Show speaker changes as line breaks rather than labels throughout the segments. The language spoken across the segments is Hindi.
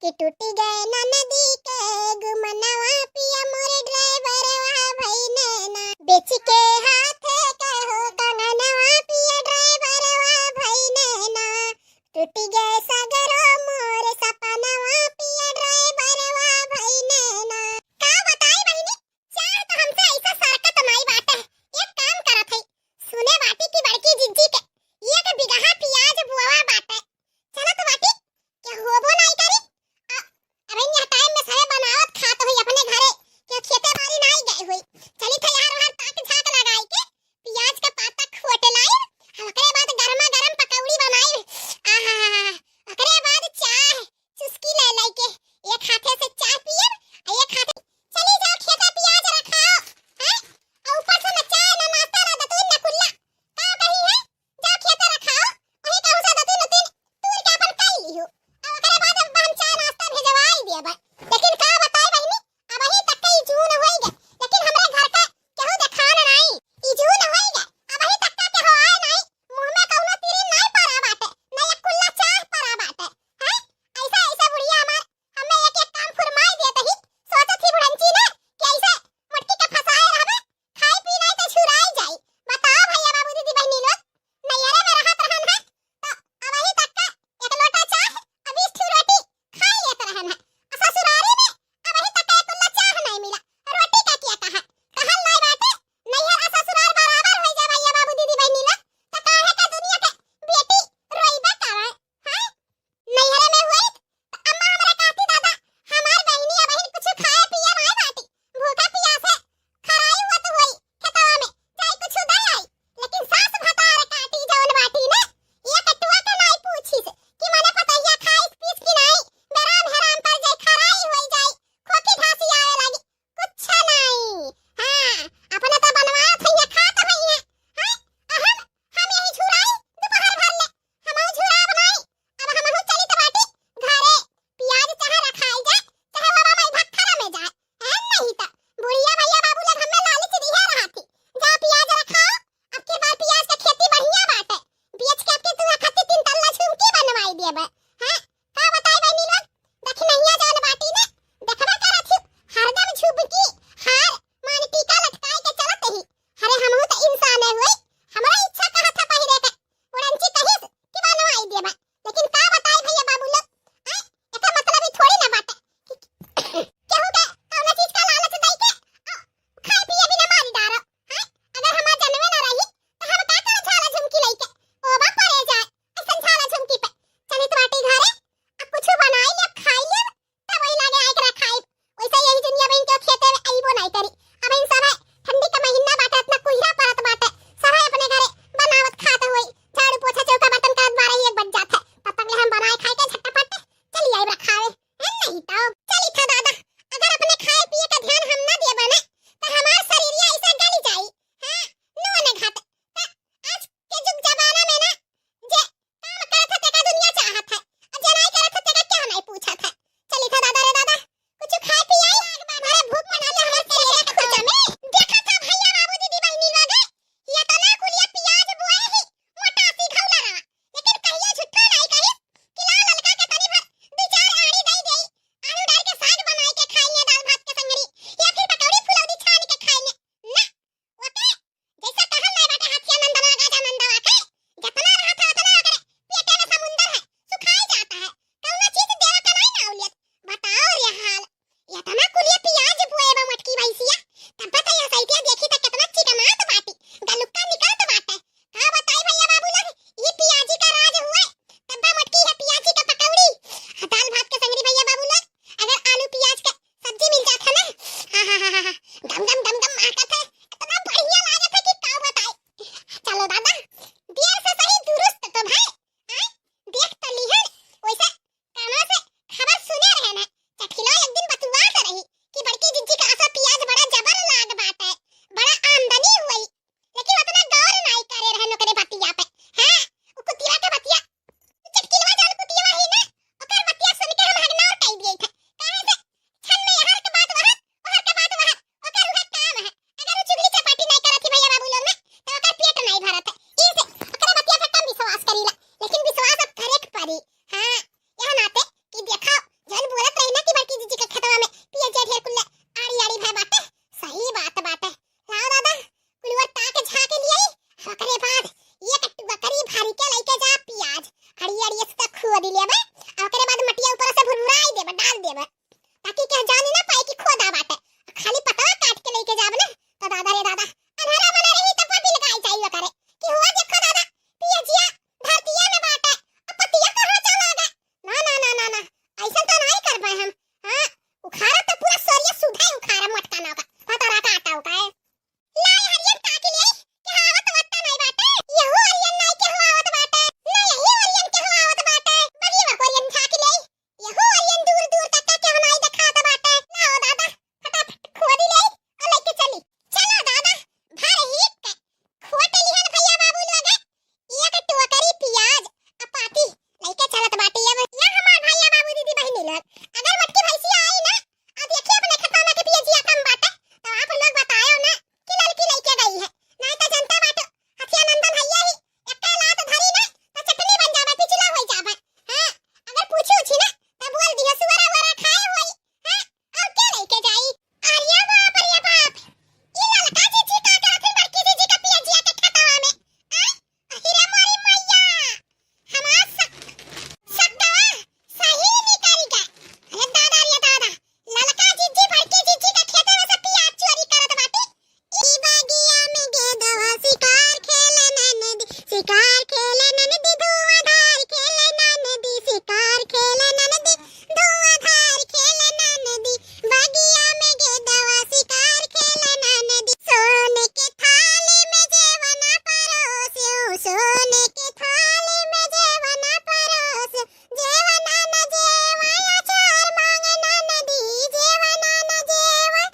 कि टूटी गए ना नदी के गुमनवा पिया मोरे ड्राइवरवा भई नैना बेच के हाथे कहो कंगनवा पिया ड्राइवरवा भई नैना टूटी गए सगरो मोरे सपनवा पिया ड्राइवरवा भई नैना। का बताई बहिनी, चार तो हमसे ऐसा सरकत माई बाटे। एक काम करत हई, सुने बाटी की बड़की जिज्जी के एक बिगहा प्याज बुआवा बाटे। चला तो बाटी क्या होबो नहीं करी। अबे यह टाइम में सारे बनावत खात हुई अपने घरे, क्या खेते बाड़ी नहीं गई हुई। चली थे यार वहां ताक झाक लगाई के ताकि के जाने ना पाए कि खोदा बाटे। खाली पतवा काट के लेके जाब ना तो दादा रे दादा अनहरा बना रही तब बिल गाय चाहिए करे कि हुआ देखो दादा पियजिया धरतिया में बाटे अब पतिया कहां चला गए। ना ना ना ना ना ऐसा तो नहीं कर पाए हम। हां उखाड़ा तो पूरा सरिया सुधा उखाड़ा मटका ना का पतरा काटा का है लाई हरियन ताकि ले कि हावत वत्ता नहीं बाटे यहू हरियन नहीं के हावत बाटे ना यही हरियन के हावत बाटे बगिया हरियन ताकि ले यहू हरियन दूर दूर तक के नहीं दिखाता बाटे। लाओ दादा फटाफट खोदी ले और लेके चली चलो दादा भर हिट के खोटे लिहन भैया बाबू लोग एक टोकरी प्याज अपाती लेके चलत बाटे। अब या हमार भैया बाबू दीदी बहिनी लोग अगर मटकी भैंसी आई ना अब देखिए अपने खतौना के पियजिया कम बाटे तो आप लोग बताओ ना कि लड़की लेके गई है नहीं तो जनता बाटो हथिया नंदन भैया ही एक लात धरी ना तो चटनी बन जावे पिछला होई जावे। हां अगर पूछी उछी ना तो बोल दिया सुवरा वरा खाए होई। हां और क्या लेके जाई अरे बाप ये लड़का जी का करथिन बड़की जी का पियजिया के खतवा में हीरा मारी मैया हमार सकवा सही निकल गए। अरे दादा रे दादा लड़का जी बड़की जी का खेत में से प्याज चोरी करत बाटे ई बागिया में गेदवा शिकार खेले ननदी शिकार खेले ननदी धुआंधार खेले ननदी शिकार खेले ननदी धुआंधार खेले ननदी बागिया में गेदवा शिकार खेले ननदी सोने के थाली में जेवना परोसे सोने के थाली में जेवना परोसे जेवना न जेवा अचार मांगे ननदी जेवना न जेवा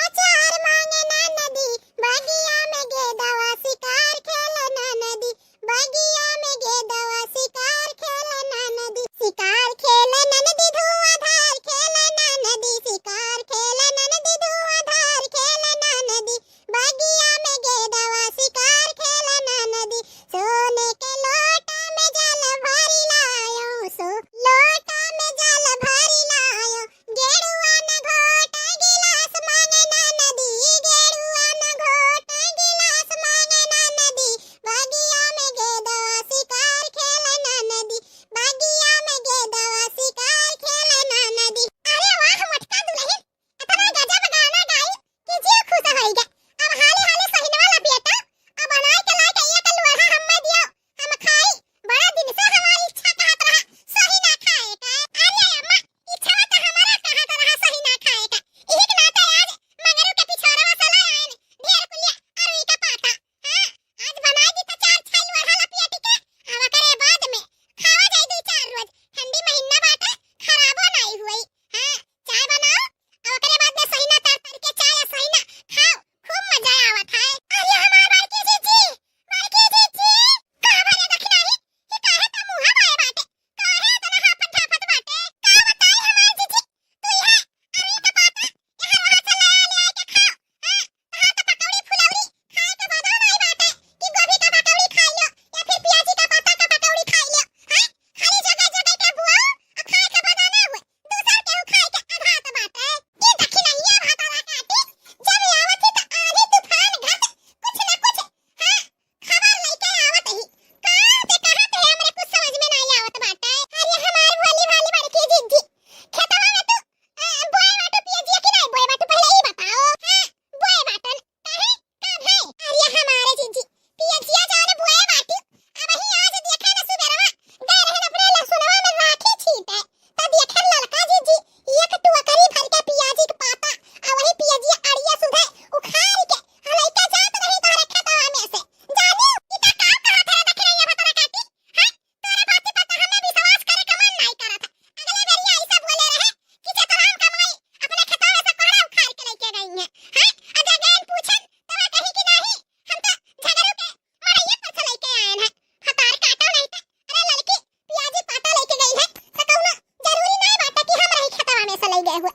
अचार मांगे ननदी बागिया में गेदवा शिकार खेले ननदी बागिया में गेदवा शिकार खेले ननदी शिकार खेले ननदी धुआंधार खेले ननदी शिकार खेले ननदी धुआंधार खेले ननदी बागिया में गेदवा शिकार खेले ननदी सोने के लोटा में जल भरी लायो सो लोटा में जल भरी लायो गेरुआ न घोट गिलास मांगे ननदी गेरुआ न घोट गिलास मांगे ननदी बागिया में गेदवा शिकार खेले ननदी बागिया में गेदवा शिकार खेले ननदी। अरे वाह मटका दुल्हन इतना गजब गाना गाई कि जीव खुश हो गया। अब हाले हाले सहीनवा ला बेटा अब बनाए के लाके एक लोहा हम्मे दियो हम खाई बड़ा दिन से हमारी इच्छा कहत रहा सही ना खाए का। अरे अम्मा इच्छा तो हमारा कहत रहा सही ना खाए का एक नाते आज मंगरू के पिछोरवा सला आए ढेर कुलिया अरुई का पाता। हां आज बनाई दी तो चार छाई लोहा ला पियटी के हवा करे बाद में खावा जाई दो चार रोज ठंडी महीना बाटे खराबो नहीं हुई। हां चाय बनाओ और करे बाद में सही ना तर तर के चाय सही ना खाओ खूब मजा आवत है। अरे हमार बड़की जी कहां भले दखनाई ये काहे त मुंह बाए बाटे काहे तना हापत हापत बाटे का बताई हमार जीजी तू है अरे का पाता यहां वहां चला ले आके खाओ। हां कहां तो पकौड़ी फुलौड़ी खाए के बदा नहीं बाटे कि गोभी का पकौड़ी खा लो या फिर प्याजी का पत्ता का पकौड़ी खा लो। हां खाली जगह जगह के बुआ और खाए के बदा ना हुए दूसर के खाए के आधा तो बाटे ये दखनाइया भाताला काटी जब आवत तो आंधी तूफान घट कुछ ना कुछ हां खबर लेके आवत ही कहां ते हमरे कुछ समझ में नहीं आवत बाटे। अरे हमार भोली भाली बड़की जीजी खेतवा में तू बोए बाटू पियजिया कि नहीं बोए बाटू पहले ही बताओ। हां बोए बाटन काहे कब है अरे हमारे जीजी पियजिया जाने बोए बाटू अब ही आज देखे ना सुबेरवा गए रहन अपने लहसुनवा में राखी छीटे त देखे लड़का जीजी एक टोकरी भर के पियाजी के पाता आ वही पियजिया अड़िया सुधे उखाड़ के हलैका जात रही तोरे खेतवा में से जानी इता का कहा थे दखनैया भतरा काटी। हां तोरे बात पता हमें विश्वास करे का मन नहीं करत अगले बेरिया ऐसा बोले रहे कि चतुराम कमाई अपने खेतवा में से कोहरा उखाड़ के लेके गई है। हां अगर गैन पूछन तो वा कही कि नहीं हम तो झगड़ू के मरैया पर से लेके आए हैं हतार काटा नहीं था अरे लड़की पियाजी पाता लेके गई है तो कहूं ना जरूरी नहीं बात कि हम रही खेतवा में से ले गए हुए